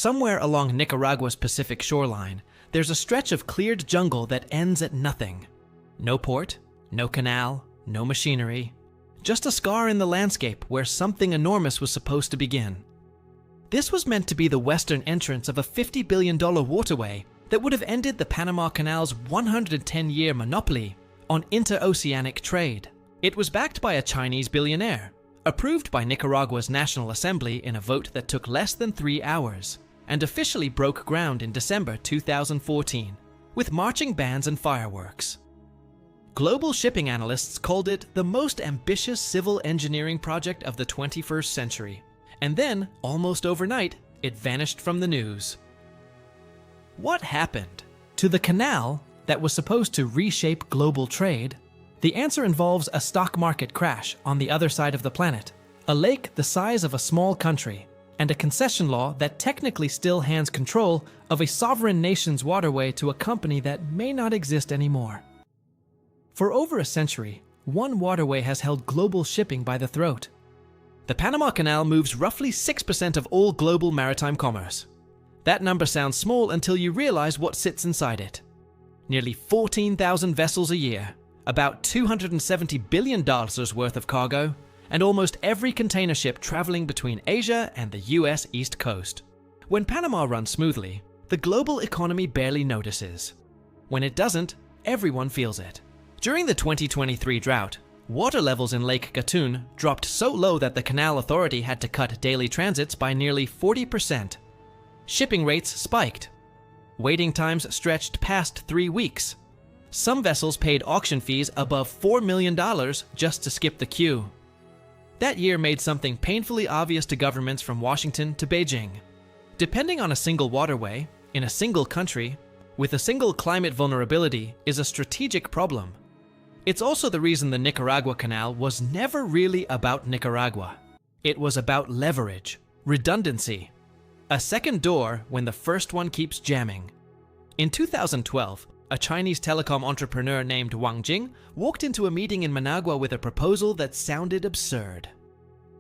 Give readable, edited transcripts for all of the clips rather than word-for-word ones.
Somewhere along Nicaragua's Pacific shoreline, there's a stretch of cleared jungle that ends at nothing. No port, no canal, no machinery, just a scar in the landscape where something enormous was supposed to begin. This was meant to be the western entrance of a $50 billion waterway that would have ended the Panama Canal's 110-year monopoly on interoceanic trade. It was backed by a Chinese billionaire, approved by Nicaragua's National Assembly in a vote that took less than 3 hours, and officially broke ground in December 2014, with marching bands and fireworks. Global shipping analysts called it the most ambitious civil engineering project of the 21st century, and then, almost overnight, it vanished from the news. What happened to the canal that was supposed to reshape global trade? The answer involves a stock market crash on the other side of the planet, a lake the size of a small country, and a concession law that technically still hands control of a sovereign nation's waterway to a company that may not exist anymore. For over a century, one waterway has held global shipping by the throat. The Panama Canal moves roughly 6% of all global maritime commerce. That number sounds small until you realize what sits inside it. Nearly 14,000 vessels a year, about $270 billion worth of cargo, and almost every container ship traveling between Asia and the US East Coast. When Panama runs smoothly, the global economy barely notices. When it doesn't, everyone feels it. During the 2023 drought, water levels in Lake Gatun dropped so low that the Canal Authority had to cut daily transits by nearly 40%. Shipping rates spiked. Waiting times stretched past 3 weeks. Some vessels paid auction fees above $4 million just to skip the queue. That year made something painfully obvious to governments from Washington to Beijing. Depending on a single waterway, in a single country, with a single climate vulnerability is a strategic problem. It's also the reason the Nicaragua Canal was never really about Nicaragua. It was about leverage, redundancy, a second door when the first one keeps jamming. In 2012, a Chinese telecom entrepreneur named Wang Jing walked into a meeting in Managua with a proposal that sounded absurd.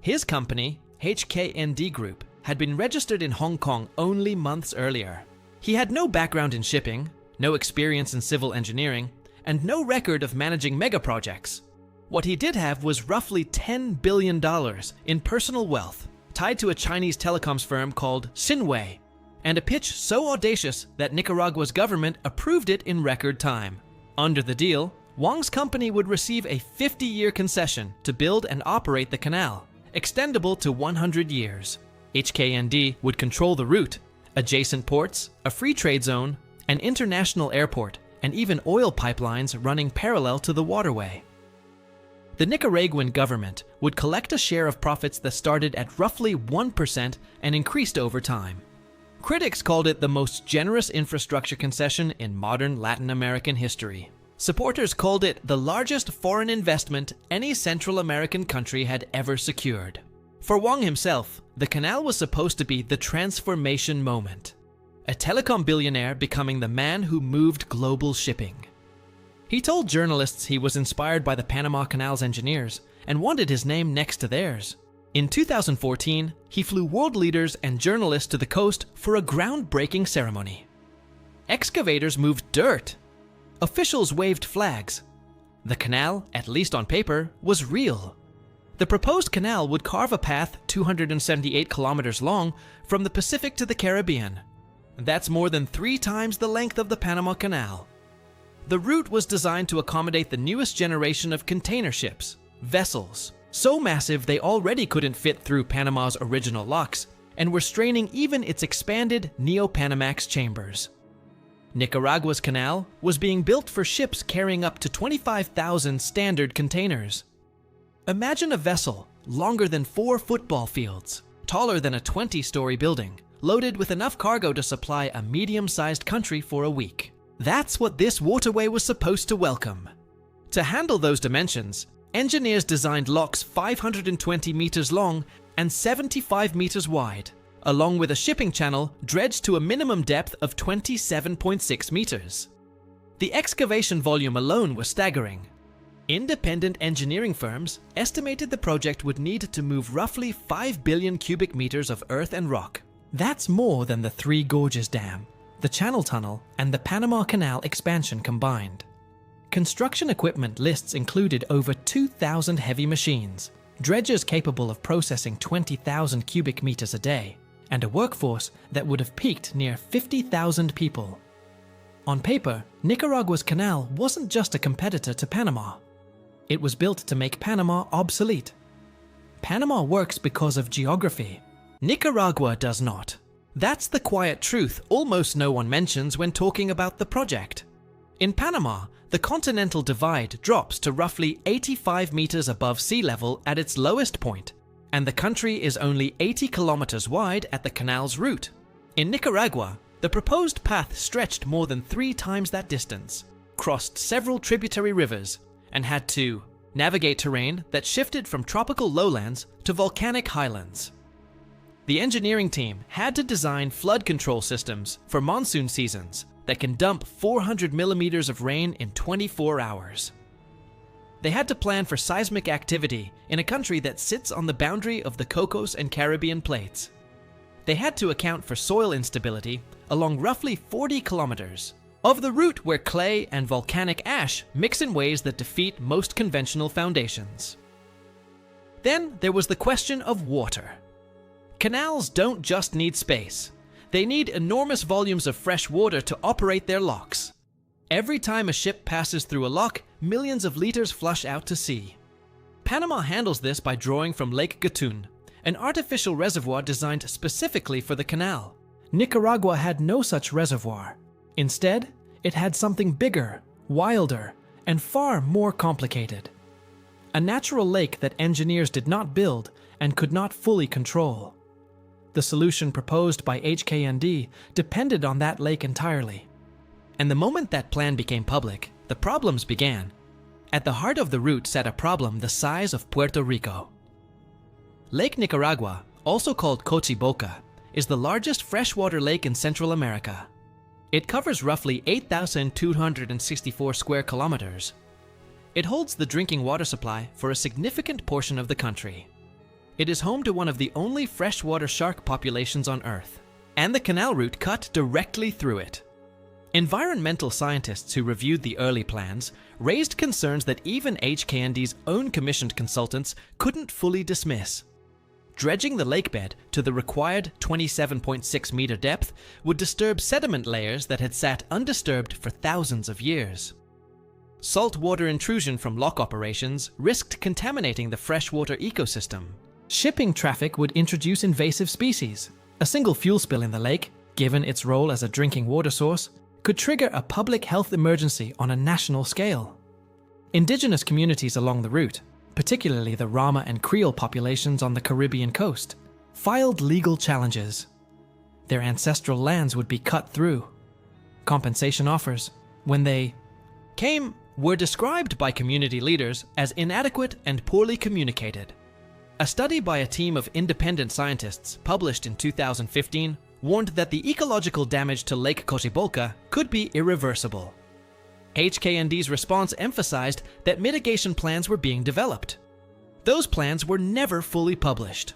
His company, HKND Group, had been registered in Hong Kong only months earlier. He had no background in shipping, no experience in civil engineering, and no record of managing megaprojects. What he did have was roughly $10 billion in personal wealth, tied to a Chinese telecoms firm called Xinwei, and a pitch so audacious that Nicaragua's government approved it in record time. Under the deal, Wang's company would receive a 50-year concession to build and operate the canal, extendable to 100 years. HKND would control the route, adjacent ports, a free trade zone, an international airport, and even oil pipelines running parallel to the waterway. The Nicaraguan government would collect a share of profits that started at roughly 1% and increased over time. Critics called it the most generous infrastructure concession in modern Latin American history. Supporters called it the largest foreign investment any Central American country had ever secured. For Wang himself, the canal was supposed to be the transformation moment. A telecom billionaire becoming the man who moved global shipping. He told journalists he was inspired by the Panama Canal's engineers and wanted his name next to theirs. In 2014, he flew world leaders and journalists to the coast for a groundbreaking ceremony. Excavators moved dirt. Officials waved flags. The canal, at least on paper, was real. The proposed canal would carve a path 278 kilometers long from the Pacific to the Caribbean. That's more than 3 times the length of the Panama Canal. The route was designed to accommodate the newest generation of container ships, vessels, so massive they already couldn't fit through Panama's original locks and were straining even its expanded Neo-Panamax chambers. Nicaragua's canal was being built for ships carrying up to 25,000 standard containers. Imagine a vessel longer than 4 football fields, taller than a 20-story building, loaded with enough cargo to supply a medium-sized country for a week. That's what this waterway was supposed to welcome. To handle those dimensions, engineers designed locks 520 meters long and 75 meters wide, along with a shipping channel dredged to a minimum depth of 27.6 meters. The excavation volume alone was staggering. Independent engineering firms estimated the project would need to move roughly 5 billion cubic meters of earth and rock, That's more than the Three Gorges Dam, the Channel Tunnel, and the Panama Canal expansion combined. Construction equipment lists included over 2,000 heavy machines, dredgers capable of processing 20,000 cubic meters a day, and a workforce that would have peaked near 50,000 people. On paper, Nicaragua's canal wasn't just a competitor to Panama. It was built to make Panama obsolete. Panama works because of geography. Nicaragua does not. That's the quiet truth almost no one mentions when talking about the project. In Panama, the continental divide drops to roughly 85 meters above sea level at its lowest point, and the country is only 80 kilometers wide at the canal's route. In Nicaragua, the proposed path stretched more than 3 times that distance, crossed several tributary rivers, and had to navigate terrain that shifted from tropical lowlands to volcanic highlands. The engineering team had to design flood control systems for monsoon seasons that can dump 400 millimeters of rain in 24 hours. They had to plan for seismic activity in a country that sits on the boundary of the Cocos and Caribbean plates. They had to account for soil instability along roughly 40 kilometers of the route where clay and volcanic ash mix in ways that defeat most conventional foundations. Then there was the question of water. Canals don't just need space. They need enormous volumes of fresh water to operate their locks. Every time a ship passes through a lock, millions of liters flush out to sea. Panama handles this by drawing from Lake Gatun, an artificial reservoir designed specifically for the canal. Nicaragua had no such reservoir. Instead, it had something bigger, wilder, and far more complicated. A natural lake that engineers did not build and could not fully control. The solution proposed by HKND depended on that lake entirely. And the moment that plan became public, the problems began. At the heart of the route sat a problem the size of Puerto Rico. Lake Nicaragua, also called Cochiboca, is the largest freshwater lake in Central America. It covers roughly 8,264 square kilometers. It holds the drinking water supply for a significant portion of the country. It is home to one of the only freshwater shark populations on Earth, and the canal route cut directly through it. Environmental scientists who reviewed the early plans raised concerns that even HKND's own commissioned consultants couldn't fully dismiss. Dredging the lakebed to the required 27.6 meter depth would disturb sediment layers that had sat undisturbed for thousands of years. Saltwater intrusion from lock operations risked contaminating the freshwater ecosystem. Shipping traffic would introduce invasive species. A single fuel spill in the lake, given its role as a drinking water source, could trigger a public health emergency on a national scale. Indigenous communities along the route, particularly the Rama and Creole populations on the Caribbean coast, filed legal challenges. Their ancestral lands would be cut through. Compensation offers, when they came, were described by community leaders as inadequate and poorly communicated. A study by a team of independent scientists published in 2015 warned that the ecological damage to Lake Cochiboca could be irreversible. HKND's response emphasized that mitigation plans were being developed. Those plans were never fully published.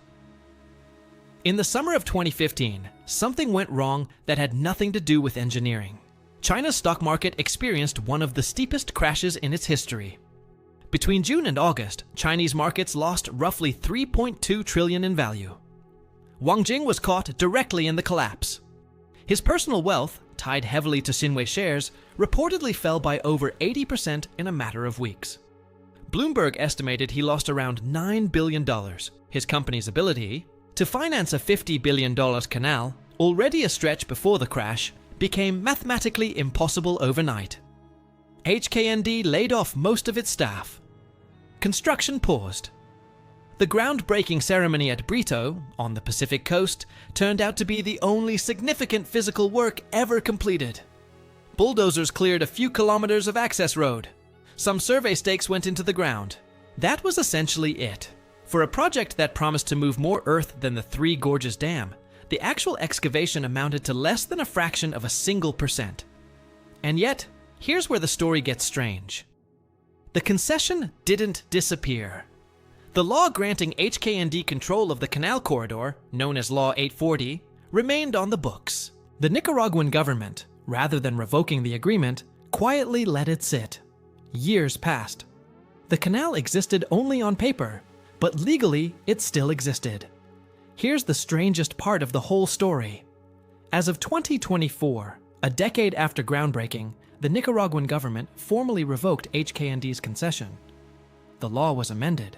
In the summer of 2015, something went wrong that had nothing to do with engineering. China's stock market experienced one of the steepest crashes in its history. Between June and August, Chinese markets lost roughly 3.2 trillion in value. Wang Jing was caught directly in the collapse. His personal wealth, tied heavily to Xinhui shares, reportedly fell by over 80% in a matter of weeks. Bloomberg estimated he lost around $9 billion. His company's ability to finance a $50 billion canal, already a stretch before the crash, became mathematically impossible overnight. HKND laid off most of its staff. Construction paused. The groundbreaking ceremony at Brito, on the Pacific coast, turned out to be the only significant physical work ever completed. Bulldozers cleared a few kilometers of access road. Some survey stakes went into the ground. That was essentially it. For a project that promised to move more earth than the Three Gorges Dam, the actual excavation amounted to less than a fraction of a single percent. And yet, here's where the story gets strange. The concession didn't disappear. The law granting HKND control of the canal corridor, known as Law 840, remained on the books. The Nicaraguan government, rather than revoking the agreement, quietly let it sit. Years passed. The canal existed only on paper, but legally it still existed. Here's the strangest part of the whole story. As of 2024, a decade after groundbreaking, the Nicaraguan government formally revoked HKND's concession. The law was amended.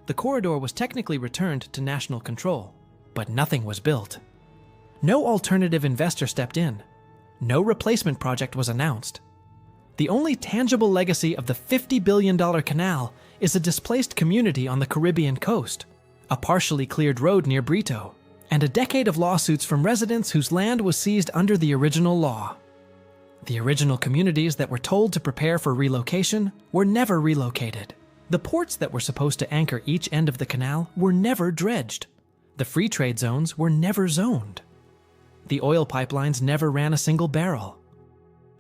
The corridor was technically returned to national control, but nothing was built. No alternative investor stepped in. No replacement project was announced. The only tangible legacy of the $50 billion canal is a displaced community on the Caribbean coast, a partially cleared road near Brito, and a decade of lawsuits from residents whose land was seized under the original law. The original communities that were told to prepare for relocation were never relocated. The ports that were supposed to anchor each end of the canal were never dredged. The free trade zones were never zoned. The oil pipelines never ran a single barrel.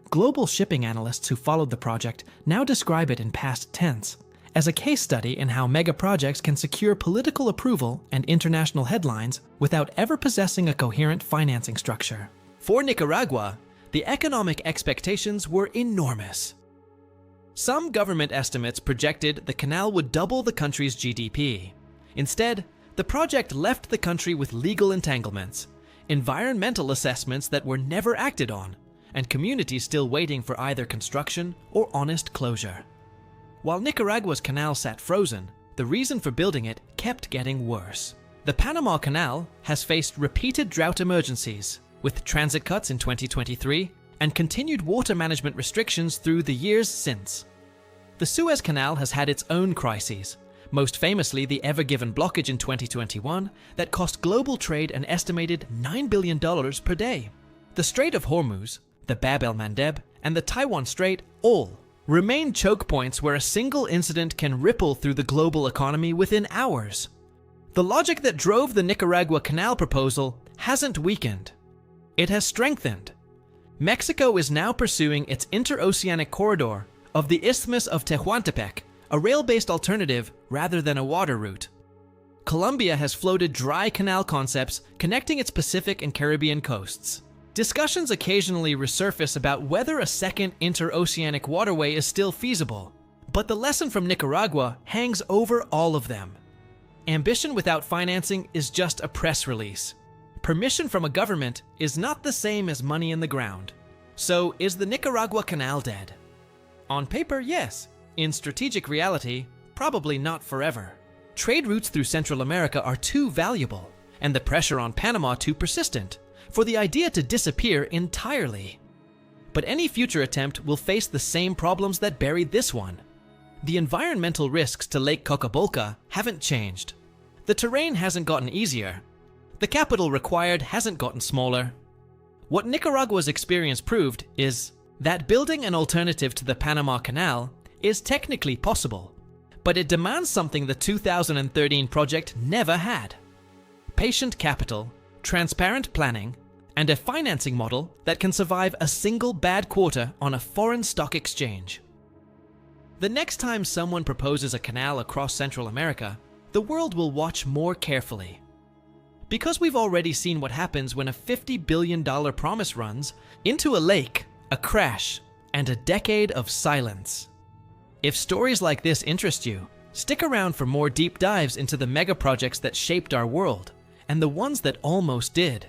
Global shipping analysts who followed the project now describe it in past tense, as a case study in how mega projects can secure political approval and international headlines without ever possessing a coherent financing structure. For Nicaragua, the economic expectations were enormous. Some government estimates projected the canal would double the country's GDP. Instead, the project left the country with legal entanglements, environmental assessments that were never acted on, and communities still waiting for either construction or honest closure. While Nicaragua's canal sat frozen, the reason for building it kept getting worse. The Panama Canal has faced repeated drought emergencies, with transit cuts in 2023 and continued water management restrictions through the years since. The Suez Canal has had its own crises, most famously the Ever Given blockage in 2021 that cost global trade an estimated $9 billion per day. The Strait of Hormuz, the Bab el-Mandeb, and the Taiwan Strait all remain choke points where a single incident can ripple through the global economy within hours. The logic that drove the Nicaragua Canal proposal hasn't weakened. It has strengthened. Mexico is now pursuing its interoceanic corridor of the Isthmus of Tehuantepec, a rail-based alternative rather than a water route. Colombia has floated dry canal concepts connecting its Pacific and Caribbean coasts. Discussions occasionally resurface about whether a second interoceanic waterway is still feasible, but the lesson from Nicaragua hangs over all of them. Ambition without financing is just a press release. Permission from a government is not the same as money in the ground. So is the Nicaragua Canal dead? On paper, yes. In strategic reality, probably not forever. Trade routes through Central America are too valuable, and the pressure on Panama too persistent, for the idea to disappear entirely. But any future attempt will face the same problems that buried this one. The environmental risks to Lake Cocabolca haven't changed. The terrain hasn't gotten easier. The capital required hasn't gotten smaller. What Nicaragua's experience proved is that building an alternative to the Panama Canal is technically possible, but it demands something the 2013 project never had: patient capital, transparent planning, and a financing model that can survive a single bad quarter on a foreign stock exchange. The next time someone proposes a canal across Central America, the world will watch more carefully. Because we've already seen what happens when a $50 billion promise runs into a lake, a crash, and a decade of silence. If stories like this interest you, stick around for more deep dives into the mega projects that shaped our world, and the ones that almost did.